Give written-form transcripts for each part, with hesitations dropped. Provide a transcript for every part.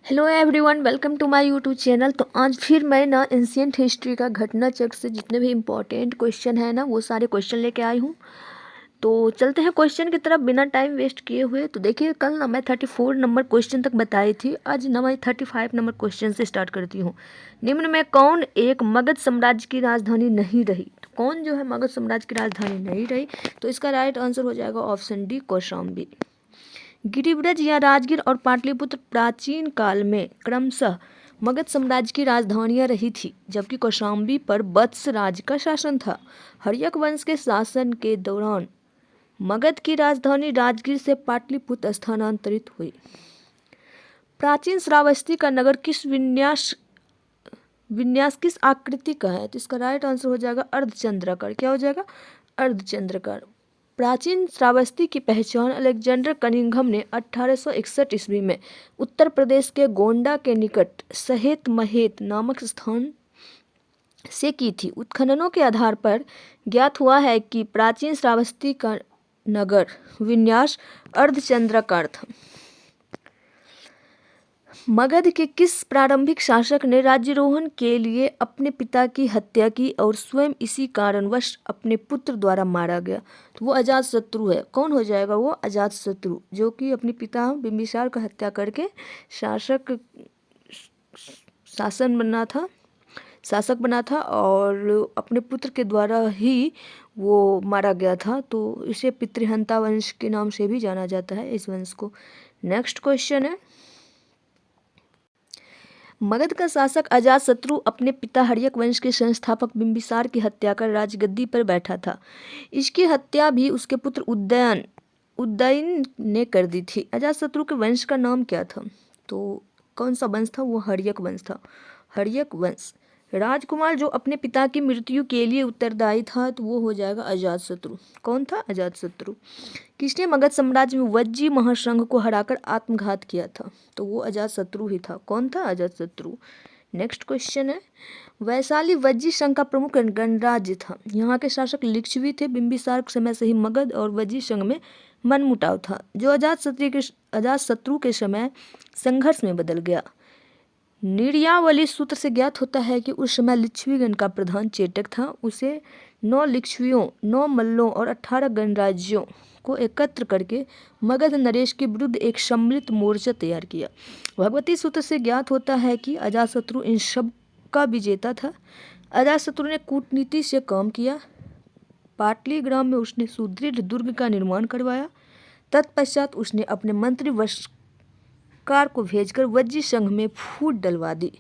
Hello everyone, welcome to my YouTube channel. तो आज फिर मैं ना एंशियंट हिस्ट्री का घटना चक्र से जितने भी इम्पोर्टेंट क्वेश्चन है ना वो सारे क्वेश्चन लेके आई हूँ। तो चलते हैं क्वेश्चन की तरफ बिना टाइम वेस्ट किए हुए। तो देखिए, कल ना मैं 34 नंबर क्वेश्चन तक बताई थी, आज ना मैं 35 नंबर क्वेश्चन से स्टार्ट करती हूँ। निम्न में कौन एक मगध साम्राज्य की राजधानी नहीं रही? तो कौन जो है मगध साम्राज्य की राजधानी नहीं रही? तो इसका राइट आंसर हो जाएगा ऑप्शन डी, कौशाम्बी। गिरिब्रज या राजगीर और पाटलिपुत्र प्राचीन काल में क्रमशः मगध साम्राज्य की राजधानियां रही थी, जबकि कौशाम्बी पर वत्स राज का शासन था। हर्यक वंश के शासन के दौरान मगध की राजधानी राजगीर से पाटलिपुत्र स्थानांतरित हुई। प्राचीन श्रावस्ती का नगर किस विन्यास विन्यास किस आकृति का है? तो इसका राइट आंसर हो जाएगा अर्धचंद्राकार। क्या हो जाएगा? अर्धचंद्राकार। प्राचीन श्रावस्ती की पहचान अलेक्जेंडर कनिंघम ने 1861 ईस्वी में उत्तर प्रदेश के गोंडा के निकट सहेत महेत नामक स्थान से की थी। उत्खननों के आधार पर ज्ञात हुआ है कि प्राचीन श्रावस्ती का नगर विन्यास अर्धचंद्राकार था। मगध के किस प्रारंभिक शासक ने राज्यारोहण के लिए अपने पिता की हत्या की और स्वयं इसी कारणवश अपने पुत्र द्वारा मारा गया? तो वो अजातशत्रु है। कौन हो जाएगा? वो अजातशत्रु, जो कि अपने पिता बिंबिसार का हत्या करके शासक बना था और अपने पुत्र के द्वारा ही वो मारा गया था। तो इसे पितृहंता वंश के नाम से भी जाना जाता है, इस वंश को। नेक्स्ट क्वेश्चन है, मगध का शासक अजातशत्रु अपने पिता हर्यक वंश के संस्थापक बिंबिसार की हत्या कर राजगद्दी पर बैठा था। इसकी हत्या भी उसके पुत्र उदयन ने कर दी थी। अजातशत्रु के वंश का नाम क्या था? तो कौन सा वंश था? वो हर्यक वंश था। हर्यक वंश। राजकुमार जो अपने पिता की मृत्यु के लिए उत्तरदायी था, तो वो हो जाएगा अजातशत्रु। कौन था? अजातशत्रु। किसने मगध साम्राज्य में वज्जी महासंघ को हराकर आत्मघात किया था? तो वो अजातशत्रु ही था। कौन था? अजातशत्रु। नेक्स्ट क्वेश्चन है, वैशाली वज्जी संघ का प्रमुख गणराज्य था। यहाँ के शासक लिच्छवी थे। बिंबिसार के समय से ही मगध और वज्जी संघ में मनमुटाव था, जो अजातशत्रु के समय संघर्ष में बदल गया। निर्यावली सूत्र से ज्ञात होता है कि उस समय लिच्छवीगण का प्रधान चेटक था। उसे 9 लिच्छवियों, 9 मल्लों और 18 गणराज्यों को एकत्र करके मगध नरेश के विरुद्ध एक सम्मिलित मोर्चा तैयार किया। भगवती सूत्र से ज्ञात होता है कि अजातशत्रु इन सब का विजेता था। अजातशत्रु ने कूटनीति से काम किया। पाटलीग्राम में उसने सुदृढ़ दुर्ग का निर्माण करवाया। तत्पश्चात उसने अपने मंत्री कार को भेजकर वज्जी संघ में फूट डलवा दी।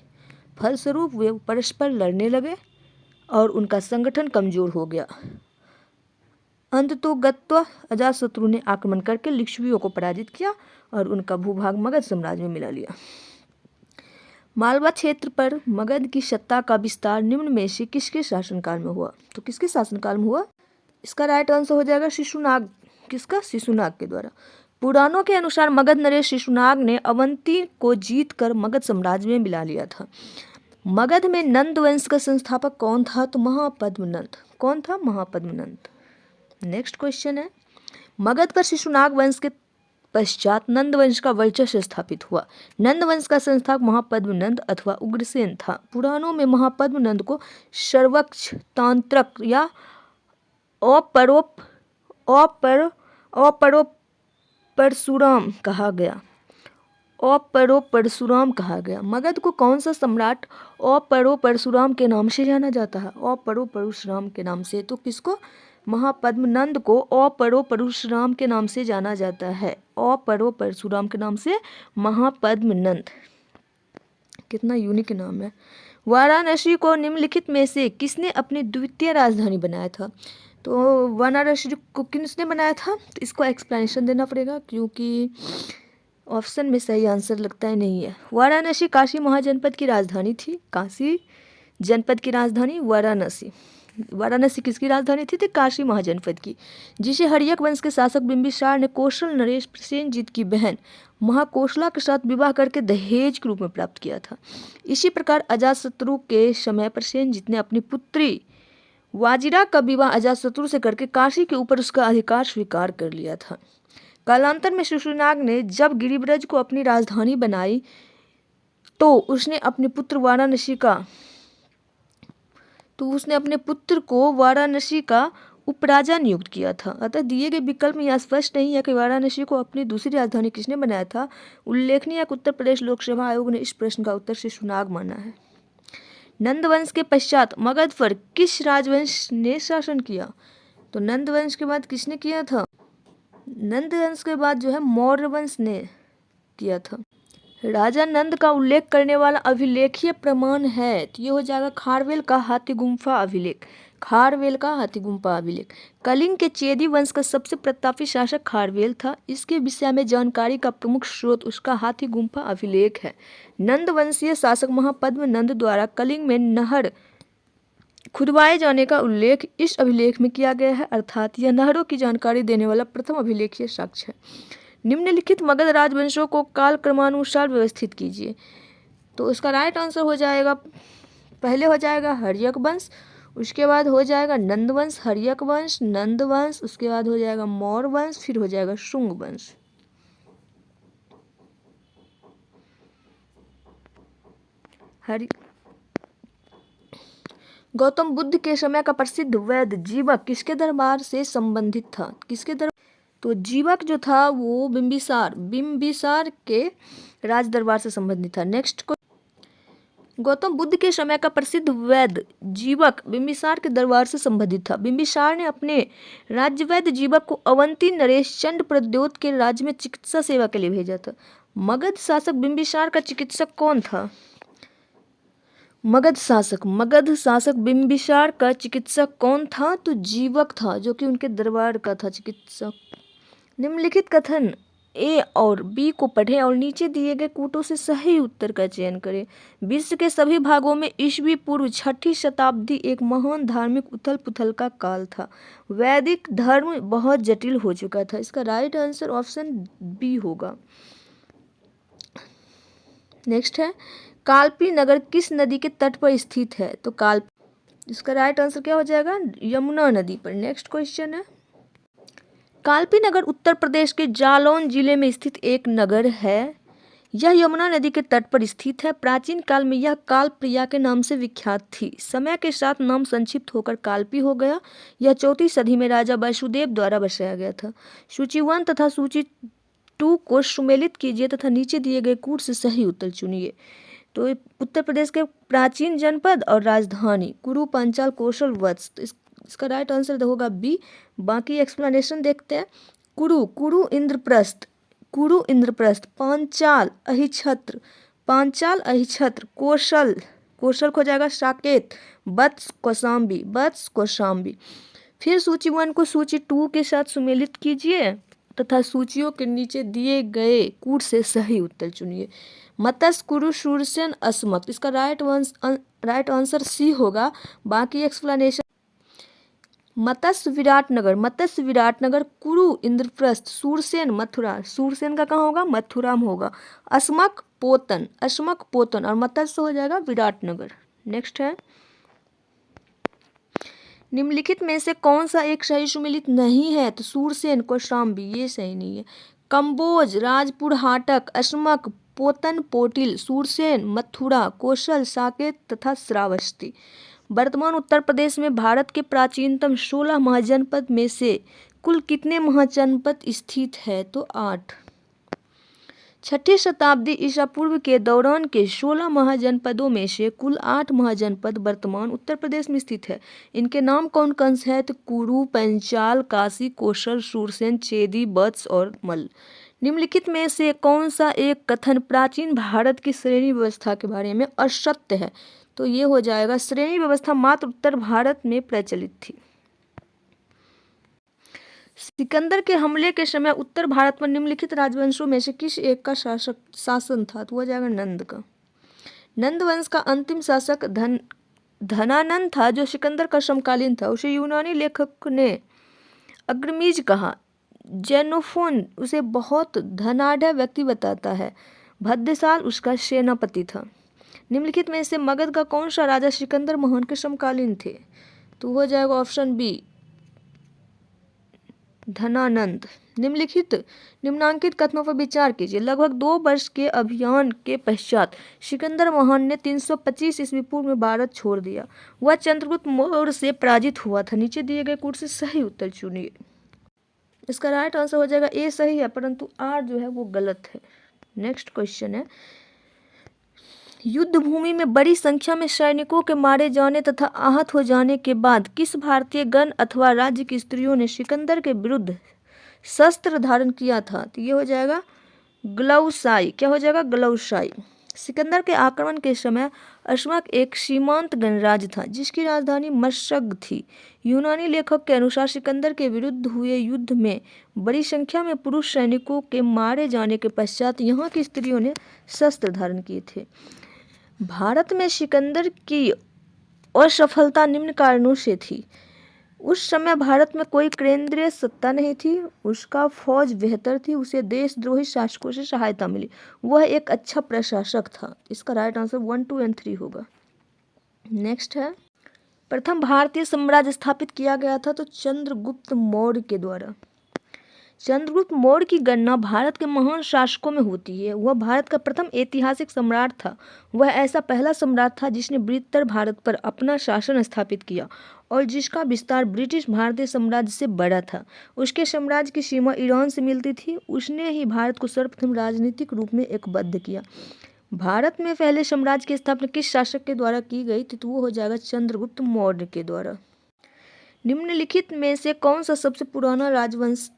फलस्वरूप वे परस्पर लड़ने लगे और उनका संगठन कमजोर हो गया। अंततोगत्वा अजातशत्रु ने आक्रमण करके लिच्छवियों को पराजित किया और उनका भूभाग मगध साम्राज्य में मिला लिया। मालवा क्षेत्र पर मगध की सत्ता का विस्तार निम्न में से किसके शासनकाल में हुआ? तो किसके शासनकाल में हुआ? इसका राइट आंसर हो जाएगा शिशुनाग। किसका? शिशुनाग के द्वारा। पुराणों के अनुसार मगध नरेश शिशुनाग ने अवंती को जीतकर मगध साम्राज्य में मिला लिया था। मगध में नंद वंश का संस्थापक कौन था? तो महापद्मनंद। कौन था? महापद्मनंद। नेक्स्ट क्वेश्चन है, मगध पर शिशुनाग वंश के पश्चात नंद वंश का वर्चस्व स्थापित हुआ। नंद वंश का संस्थापक महापद्मनंद अथवा उग्रसेन था। पुराणों में महापद्मनंद को सर्वक्ष तांत्रक या परशुराम कहा गया। परशुराम कहा गया। मगध को कौन सा सम्राट परशुराम के नाम से जाना जाता है? परशुराम के नाम से। तो किसको? महापद्मनंद को परशुराम के नाम से जाना जाता है। परशुराम के नाम से महापद्मनंद। कितना यूनिक नाम है। वाराणसी को निम्नलिखित में से किसने अपनी द्वितीय राजधानी बनाया था? तो वाराणसी को किसने बनाया था? तो इसको एक्सप्लेनेशन देना पड़ेगा, क्योंकि ऑप्शन में सही आंसर लगता है नहीं है। वाराणसी काशी महाजनपद की राजधानी थी। काशी जनपद की राजधानी वाराणसी। वाराणसी किसकी राजधानी थी? तो काशी महाजनपद की, जिसे हर्यक वंश के शासक बिंबिसार ने कौशल नरेश प्रसेनजीत की बहन महाकोशला के साथ विवाह करके दहेज के रूप में प्राप्त किया था। इसी प्रकार अजातशत्रु के समय प्रसेनजीत ने अपनी पुत्री वाजिरा का विवाह अजातशत्रु से करके काशी के ऊपर उसका अधिकार स्वीकार कर लिया था। कालांतर में शिशुनाग ने जब गिरिब्रज को अपनी राजधानी बनाई तो उसने अपने पुत्र को वाराणसी का उपराजा नियुक्त किया था। अतः दिए गए विकल्प में यह स्पष्ट नहीं है कि वाराणसी को अपनी दूसरी राजधानी किसने बनाया था। उल्लेखनीय है कि उत्तर प्रदेश लोकसेवा आयोग ने इस प्रश्न का उत्तर शिशुनाग माना है। नंद वंश के पश्चात मगध पर किस राजवंश ने शासन किया। तो नंद वंश के बाद किसने किया था? नंद वंश के बाद जो है मौर्य वंश ने किया था। राजा नंद का उल्लेख करने वाला अभिलेखीय प्रमाण है तो ये हो जाएगा खारवेल का हाथी गुम्फा अभिलेख। खारवेल का हाथी गुम्फा अभिलेख। कलिंग के चेदी वंश का सबसे प्रतापी शासक खारवेल था। इसके विषय में जानकारी का प्रमुख स्रोत उसका हाथी गुम्फा अभिलेख है। नंद वंशीय शासक महापद्म नंद द्वारा कलिंग में नहर खुदवाए जाने का उल्लेख इस अभिलेख में किया गया है, अर्थात यह नहरों की जानकारी देने वाला प्रथम अभिलेखीय साक्ष्य है। निम्नलिखित मगध राजवंशों को काल क्रमानुसार व्यवस्थित कीजिए। तो उसका राइट आंसर हो जाएगा, पहले हो जाएगा हर्यक वंश, उसके बाद हो जाएगा नंद वंश, हर्यक वंश, नंद वंश, उसके बाद हो जाएगा मौर्य वंश, फिर हो जाएगा शुंग वंश। गौतम बुद्ध के समय का प्रसिद्ध वैद्य जीवक किसके दरबार से संबंधित था? किसके दरबार? तो जीवक जो था वो बिम्बिसार के राज दरबार से संबंधित था। नेक्स्ट को गौतम बुद्ध के समय का प्रसिद्ध वैद्य जीवक बिम्बिसार के दरबार से संबंधित था। बिम्बिसार ने अपने राज्य वैद्य जीवक को अवंती नरेश चंड प्रद्योत के राज्य में चिकित्सा सेवा के लिए भेजा था। मगध शासक बिम्बिसार का चिकित्सक कौन था? मगध शासक बिम्बिसार का चिकित्सक कौन था? तो जीवक था, जो कि उनके दरबार का था चिकित्सक। निम्नलिखित कथन ए और बी को पढ़ें और नीचे दिए गए कूटों से सही उत्तर का चयन करें। विश्व के सभी भागों में ईस्वी पूर्व 6ठी शताब्दी एक महान धार्मिक उथल पुथल का काल था। वैदिक धर्म बहुत जटिल हो चुका था। इसका राइट आंसर ऑप्शन बी होगा। नेक्स्ट है कालपी नगर किस नदी के तट पर स्थित है? तो इसका राइट आंसर क्या हो जाएगा? यमुना नदी पर। नेक्स्ट क्वेश्चन है कालपी नगर उत्तर प्रदेश के जालौन जिले में स्थित एक नगर है। यह यमुना नदी के तट पर स्थित है। प्राचीन काल में यह कालप्रिया के नाम से विख्यात थी। समय के साथ नाम संक्षिप्त होकर कालपी हो गया। यह 4वीं सदी में राजा वसुदेव द्वारा बसाया गया था। सूची 1 तथा सूची 2 को सुमेलित कीजिए तथा नीचे दिए गए कूट से सही उत्तर चुनिए। तो उत्तर प्रदेश के प्राचीन जनपद और राजधानी कुरु, पांचाल, कौशल, वत्स। तो इसका राइट आंसर होगा बी। बाकी एक्सप्लेनेशन देखते हैं। कुरु इंद्रप्रस्थ, पांचाल अहिछत्र, कौशल हो जाएगा साकेत, वत्स कौशाम्बी। फिर सूची 1 को सूची 2 के साथ सुमेलित कीजिए तथा सूचियों के नीचे दिए गए कूट से सही उत्तर चुनिए। मत्स्य, कुरु, शूरसेन, अस्मक। इसका राइट आंसर सी होगा। बाकी एक्सप्लेनेशन मत्स्य विराटनगर, कुरु इंद्रप्रस्थ, शूरसेन मथुरा। शूरसेन का कहाँ होगा? मथुरा में होगा। अस्मक पोतन और मत्स्य हो जाएगा विराटनगर। नेक्स्ट है निम्नलिखित में से कौन सा एक सही सुमेलित नहीं है? तो शूरसेन, कौशाम्बी, ये सही नहीं है। कंबोज, राजपुर, हाटक, अस्मक, पोतन, पोटिल, शूरसेन, मथुरा, कौशल, साकेत तथा श्रावस्ती। वर्तमान उत्तर प्रदेश में भारत के प्राचीनतम 16 महाजनपद में से कुल कितने महाजनपद स्थित है? तो 8। 6ठी शताब्दी ईसा पूर्व के दौरान के 16 महाजनपदों में से कुल 8 महाजनपद वर्तमान उत्तर प्रदेश में स्थित है। इनके नाम कौन कौन से हैं? तो कुरु, पंचाल, काशी, कौशल, शूरसेन, चेदी, वत्स और मल्ल। निम्नलिखित में से कौन सा एक कथन प्राचीन भारत की श्रेणी व्यवस्था के बारे में असत्य है? तो ये हो जाएगा श्रेणी व्यवस्था मात्र उत्तर भारत में प्रचलित थी। सिकंदर के हमले के समय उत्तर भारत पर निम्नलिखित राजवंशों में से किस एक का शासन था? तो हो जाएगा नंद का। नंद वंश का अंतिम शासक धनानंद था, जो सिकंदर का समकालीन था। उसे यूनानी लेखक ने अग्रमीज कहा। जेनोफोन उसे बहुत धनाढ़ व्यक्ति बताता है। भद्रशाल उसका सेनापति था। निम्नलिखित में से मगध का कौन सा राजा सिकंदर महान के समकालीन थे? तो हो जाएगा ऑप्शन बी, धनानंद। निम्नांकित कथनों पर विचार कीजिए। लगभग 2 वर्ष के अभियान के पश्चात सिकंदर महान ने 325 ईस्वी पूर्व में भारत छोड़ दिया। वह चंद्रगुप्त मौर्य से पराजित हुआ था। नीचे दिए गए कोड से सही उत्तर चुनिए। इसका राइट आंसर हो जाएगा ए सही है, परंतु आर जो है वो गलत है। नेक्स्ट क्वेश्चन है, युद्ध भूमि में बड़ी संख्या में सैनिकों के मारे जाने तथा आहत हो जाने के बाद किस भारतीय गण अथवा राज्य की स्त्रियों ने सिकंदर के विरुद्ध शस्त्र धारण किया था? तो ये हो जाएगा ग्लौसाई। क्या हो जाएगा? ग्लौसाई। सिकंदर के आक्रमण के समय अशमक एक सीमांत गणराज्य था जिसकी राजधानी मशग थी। यूनानी लेखक के अनुसार सिकंदर के विरुद्ध हुए युद्ध में बड़ी संख्या में पुरुष सैनिकों के मारे जाने के पश्चात यहाँ की स्त्रियों ने शस्त्र धारण किए थे। भारत में सिकंदर की असफलता निम्न कारणों से थी। उस समय भारत में कोई केंद्रीय सत्ता नहीं थी, उसका फौज बेहतर थी, उसे देशद्रोही शासकों से सहायता मिली, वह एक अच्छा प्रशासक था। इसका राइट आंसर 1, 2 और 3 होगा। नेक्स्ट है, प्रथम भारतीय साम्राज्य स्थापित किया गया था तो चंद्रगुप्त मौर्य के द्वारा। चंद्रगुप्त मौर्य की गणना भारत के महान शासकों में होती है। वह भारत का प्रथम ऐतिहासिक सम्राट था। वह ऐसा पहला सम्राट था जिसने बृहत्तर भारत पर अपना शासन स्थापित किया और जिसका विस्तार ब्रिटिश भारतीय साम्राज्य से बड़ा था। उसके साम्राज्य की सीमा ईरान से मिलती थी। उसने ही भारत को सर्वप्रथम राजनीतिक रूप में एकबद्ध किया। भारत में पहले साम्राज्य की स्थापना किस शासक के द्वारा की गई थी? तो वो हो जाएगा चंद्रगुप्त मौर्य के द्वारा। निम्नलिखित में से कौन सा सबसे पुराना राजवंश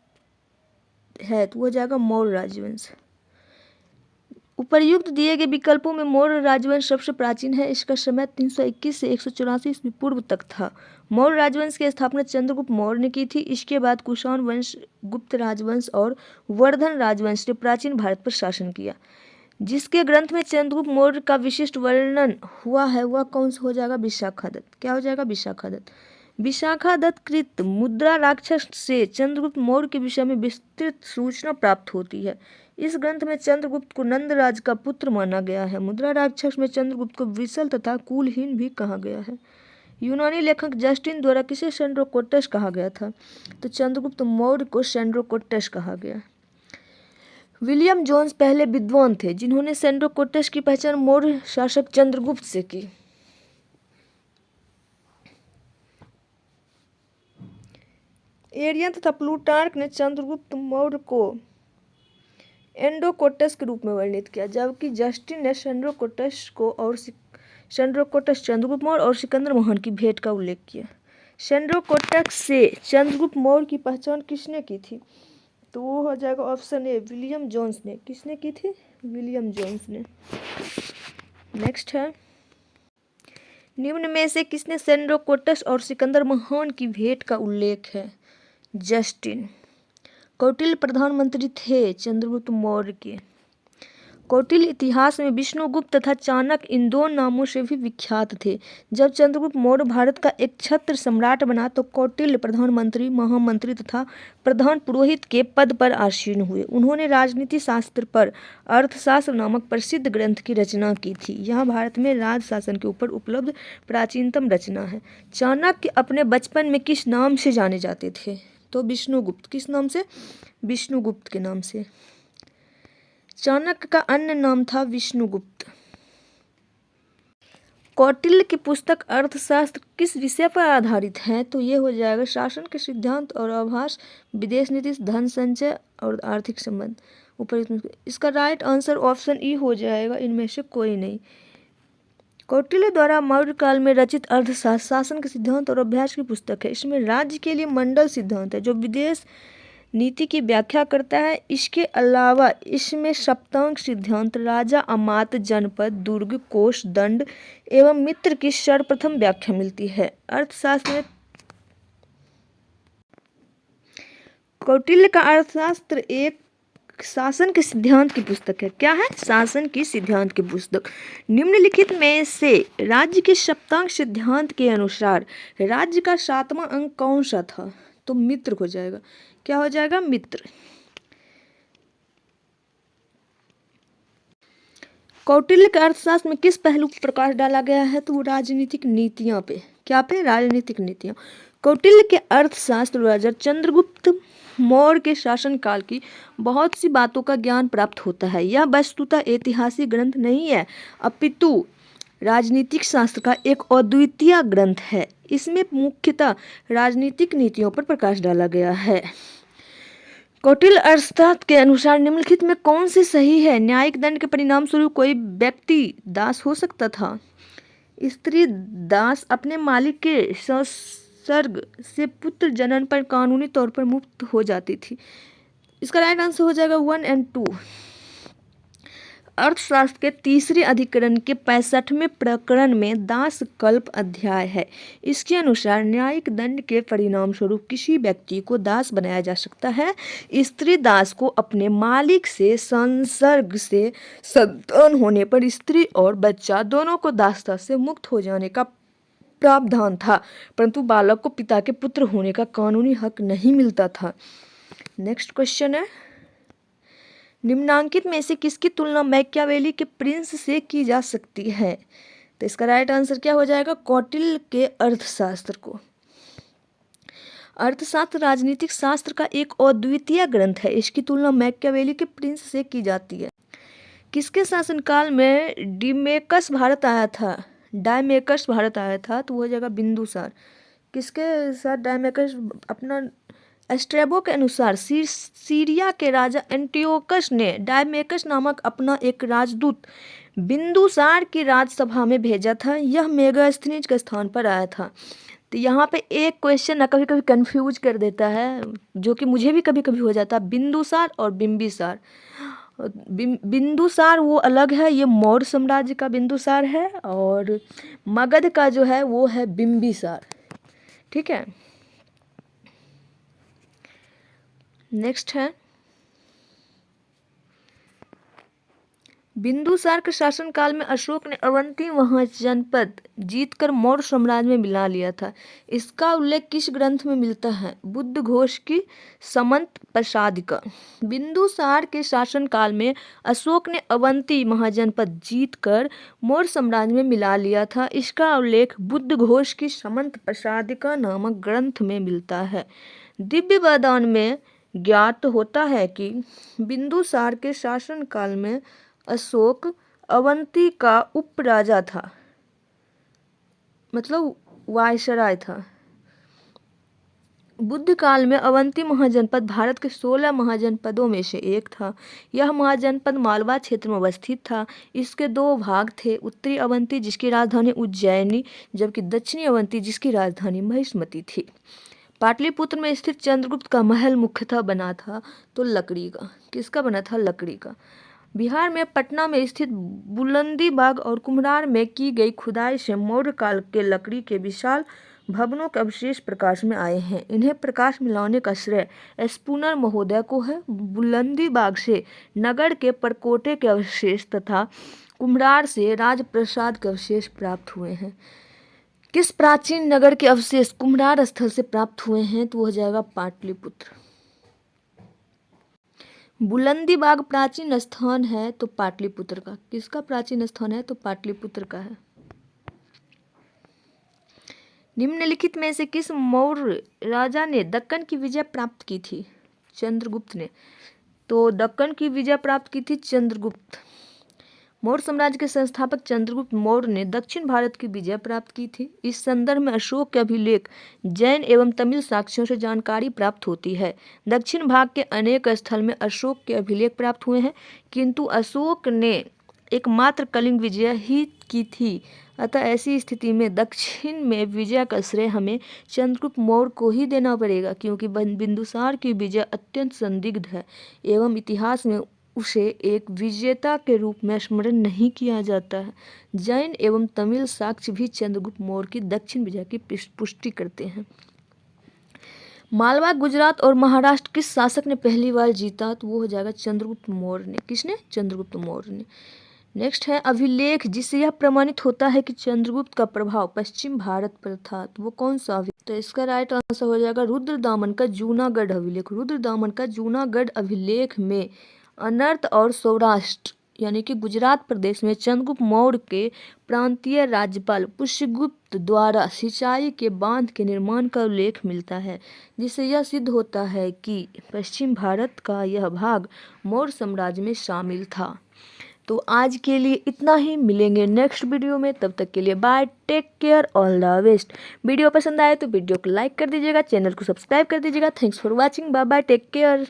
है? तो वो जाएगा मौर्य राजवंश। उपर्युक्त दिए गए विकल्पों में मौर्य राजवंश सबसे प्राचीन है। इसका समय 321 से 184 ईस्वी पूर्व तक था। मौर्य राजवंश की स्थापना चंद्रगुप्त मौर्य ने की थी। इसके बाद कुषाण वंश, गुप्त राजवंश और वर्धन राजवंश ने प्राचीन भारत पर शासन किया। जिसके ग्रंथ में चंद्रगुप्त मौर्य का विशिष्ट वर्णन हुआ है वह कौन सा हो जाएगा? विशाखादत्त। क्या हो जाएगा? विशाखादत्त। विशाखादत्त कृत मुद्रा राक्षस से चंद्रगुप्त मौर्य के विषय में विस्तृत सूचना प्राप्त होती है। इस ग्रंथ में चंद्रगुप्त को नंदराज का पुत्र माना गया है। मुद्रा राक्षस में चंद्रगुप्त को विशल तथा कुलहीन भी कहा गया है। यूनानी लेखक जस्टिन द्वारा किसे सेंड्रोकोटस कहा गया था? तो चंद्रगुप्त मौर्य को सेंड्रोकोटस कहा गया। विलियम जोन्स पहले विद्वान थे जिन्होंने सेंड्रोकोटस की पहचान मौर्य शासक चंद्रगुप्त से की। एरियन तथा प्लूटार्क ने चंद्रगुप्त मौर्य को एंडोकोटस के रूप में वर्णित किया, जबकि जस्टिन ने सेंड्रोकोटस चंद्रगुप्त मौर्य और सिकंदर महान की भेंट का उल्लेख किया। सेंड्रोकोटस से चंद्रगुप्त मौर्य की पहचान किसने की थी? तो वो हो जाएगा ऑप्शन ए, विलियम जोन्स ने। किसने की थी? विलियम जोन्स ने। नेक्स्ट है, निम्न में से किसने सेंड्रोकोटस और सिकंदर महान की भेंट का उल्लेख है? जस्टिन। कौटिल्य प्रधानमंत्री थे चंद्रगुप्त मौर्य के। कौटिल्य इतिहास में विष्णुगुप्त तथा चाणक्य इन दो नामों से भी विख्यात थे। जब चंद्रगुप्त मौर्य भारत का एक छत्र सम्राट बना तो कौटिल्य प्रधानमंत्री, महामंत्री तथा प्रधान पुरोहित के पद पर आसीन हुए। उन्होंने राजनीति शास्त्र पर अर्थशास्त्र नामक प्रसिद्ध ग्रंथ की रचना की थी। यह भारत में राज शासन के ऊपर उपलब्ध प्राचीनतम रचना है। चाणक्य अपने बचपन में किस नाम से जाने जाते थे? तो विष्णुगुप्त। किस नाम से? विष्णुगुप्त के नाम से। चाणक्य का अन्य नाम था विष्णुगुप्त। कौटिल्य की पुस्तक अर्थशास्त्र किस विषय पर आधारित है? तो ये हो जाएगा शासन के सिद्धांत और आभास, विदेश नीति, धन संचय और आर्थिक संबंध। ऊपर इसका राइट आंसर ऑप्शन ई हो जाएगा, इनमें से कोई नहीं। कौटिल्य द्वारा मौर्य काल में रचित अर्थशास्त्र शासन के सिद्धांत और अभ्यास की पुस्तक है। इसमें राज्य के लिए मंडल सिद्धांत है जो विदेश नीति की व्याख्या करता है। इसके अलावा इसमें सप्तांग सिद्धांत, राजा, अमात्य, जनपद, दुर्ग, कोष, दंड एवं मित्र की सर्वप्रथम व्याख्या मिलती है। अर्थशास्त्र में कौटिल्य का अर्थशास्त्र एक शासन के सिद्धांत की पुस्तक है। क्या है? शासन की सिद्धांत की पुस्तक। निम्नलिखित में से राज्य के सप्तांग सिद्धांत के अनुसार राज्य का 7वां अंक कौन सा था? तो मित्र हो जाएगा। क्या हो जाएगा? मित्र। कौटिल्य के अर्थशास्त्र में किस पहलू पर प्रकाश डाला गया है? तो वो राजनीतिक नीतियां पे। क्या पे? राजनीतिक नीतियां। कौटिल्य के अर्थशास्त्र राजा चंद्रगुप्त मौर्य के शासनकाल की बहुत सी बातों का ज्ञान प्राप्त होता है। यह वस्तुतः ऐतिहासिक ग्रंथ नहीं है, अपितु राजनीतिक शास्त्र का एक अद्वितीय ग्रंथ है। इसमें मुख्यतः राजनीतिक नीतियों पर प्रकाश डाला गया है। कौटिल्य अर्थशास्त्र के अनुसार निम्नलिखित में कौन सी सही है? न्यायिक दंड के परिणाम स्वरूप कोई व्यक्ति दास हो सकता था। स्त्री दास अपने मालिक के संसर्ग से पुत्र जनन पर कानूनी तौर पर मुक्त हो जाती थी। इसका राइट आंसर हो जाएगा 1 और 2। अर्थशास्त्र के तीसरे अधिकरण के 65वें प्रकरण में दास कल्प अध्याय है। इसके अनुसार न्यायिक दंड के परिणाम स्वरूप किसी व्यक्ति को दास बनाया जा सकता है। स्त्री दास को अपने मालिक से संसर्ग से संतान होने पर स्त्री और बच्चा दोनों को दासता से मुक्त हो जाने का प्रावधान था, परंतु बालक को पिता के पुत्र होने का कानूनी हक नहीं मिलता था। नेक्स्ट क्वेश्चन है, निम्नांकित में से किसकी तुलना मैकियावेली के प्रिंस से की जा सकती है? तो इसका राइट आंसर क्या हो जाएगा? कौटिल्य के अर्थशास्त्र को। अर्थशास्त्र राजनीतिक शास्त्र का एक अद्वितीय ग्रंथ है। इसकी तुलना मैकियावेली के प्रिंस से की जाती है। किसके शासनकाल में डायमेकस भारत आया था? तो वो हो जाएगा बिंदुसार। किसके साथ डायमेकस? अपना स्ट्रैबो के अनुसार सीरिया के राजा एंटियोकस ने डायमेकस नामक अपना एक राजदूत बिंदुसार की राजसभा में भेजा था। यह मेगास्थनीज के स्थान पर आया था। तो यहाँ पे एक क्वेश्चन ना कभी कभी कंफ्यूज कर देता है, जो कि मुझे भी कभी कभी हो जाता है। बिंदुसार और बिंबिसार। बिंदुसार वो अलग है, ये मौर्य साम्राज्य का बिंदुसार है, और मगध का जो है वो है बिंबिसार। ठीक है, नेक्स्ट है, बिंदुसार के शासनकाल में अशोक ने अवंती महाजनपद जीतकर मौर्य साम्राज्य में मिला लिया था। इसका उल्लेख किस ग्रंथ में मिलता है? बुद्ध घोष की समंत प्रसादिका। बिंदुसार के शासनकाल में अशोक ने अवंती महाजनपद जीतकर मौर्य साम्राज्य में मिला लिया था। इसका उल्लेख बुद्ध घोष की समंत प्रसादिका नामक ग्रंथ में मिलता है। दिव्य वरदान में ज्ञात होता है कि बिंदुसार के शासनकाल में अशोक अवंती का उपराजा था, मतलब वायसराय था। बुद्ध काल में अवंती महाजनपद भारत के 16 महाजनपदों में से एक था। यह महाजनपद मालवा क्षेत्र में अवस्थित था। इसके 2 भाग थे, उत्तरी अवंती जिसकी राजधानी उज्जैनी, जबकि दक्षिणी अवंती जिसकी राजधानी महिष्मती थी। पाटलिपुत्र में स्थित चंद्रगुप्त का महल मुख्यतः बना था तो लकड़ी का। किसका बना था? लकड़ी का। बिहार में पटना में स्थित बुलंदीबाग और कुम्हरार में की गई खुदाई से मौर्य काल के लकड़ी के विशाल भवनों के अवशेष प्रकाश में आए हैं। इन्हें प्रकाश में लाने का श्रेय स्पूनर महोदय को है। बुलंदीबाग से नगर के परकोटे के अवशेष तथा कुम्हरार से राजप्रसाद के अवशेष प्राप्त हुए हैं। किस प्राचीन नगर के अवशेष कुम्हरार स्थल से प्राप्त हुए हैं? तो हो जाएगा पाटलिपुत्र। बुलंदीबाग प्राचीन स्थान है तो पाटलिपुत्र का। किसका प्राचीन स्थान है? तो पाटलिपुत्र का है। निम्नलिखित में से किस मौर्य राजा ने दक्कन की विजय प्राप्त की थी? चंद्रगुप्त ने। तो दक्कन की विजय प्राप्त की थी चंद्रगुप्त। मौर्य साम्राज्य के संस्थापक चंद्रगुप्त मौर्य ने दक्षिण भारत की विजय प्राप्त की थी। इस संदर्भ में अशोक के अभिलेख, जैन एवं तमिल साक्ष्यों से जानकारी प्राप्त होती है। दक्षिण भाग के अनेक स्थल में अशोक के अभिलेख प्राप्त हुए हैं, किंतु अशोक ने एकमात्र कलिंग विजय ही की थी। अतः ऐसी स्थिति में दक्षिण में विजय का श्रेय हमें चंद्रगुप्त मौर्य को ही देना पड़ेगा, क्योंकि बिंदुसार की विजय अत्यंत संदिग्ध है एवं इतिहास में उसे एक विजेता के रूप में स्मरण नहीं किया जाता है। जैन एवं तमिल साक्ष्य भी चंद्रगुप्त मौर्य की दक्षिण विजय की पुष्टि करते हैं। मालवा, गुजरात और महाराष्ट्र किस शासक ने पहली बार जीता? तो वो हो जाएगा चंद्रगुप्त मौर्य ने। किसने? चंद्रगुप्त मौर्य ने। नेक्स्ट है अभिलेख जिससे यह प्रमाणित होता है कि चंद्रगुप्त का प्रभाव पश्चिम भारत पर था। तो वो कौन सा अभिलेख? तो इसका राइट आंसर हो जाएगा रुद्रदामन का जूनागढ़ अभिलेख। रुद्रदामन का जूनागढ़ अभिलेख में अनर्त और सौराष्ट्र यानी कि गुजरात प्रदेश में चंद्रगुप्त मौर्य के प्रांतीय राज्यपाल पुष्यगुप्त द्वारा सिंचाई के बांध के निर्माण का उल्लेख मिलता है, जिससे यह सिद्ध होता है कि पश्चिम भारत का यह भाग मौर्य साम्राज्य में शामिल था। तो आज के लिए इतना ही, मिलेंगे नेक्स्ट वीडियो में, तब तक के लिए bye, take care, all the best. Video पसंद आए तो वीडियो को लाइक कर दीजिएगा, चैनल को सब्सक्राइब कर दीजिएगा। Thanks for watching, bye bye, take care.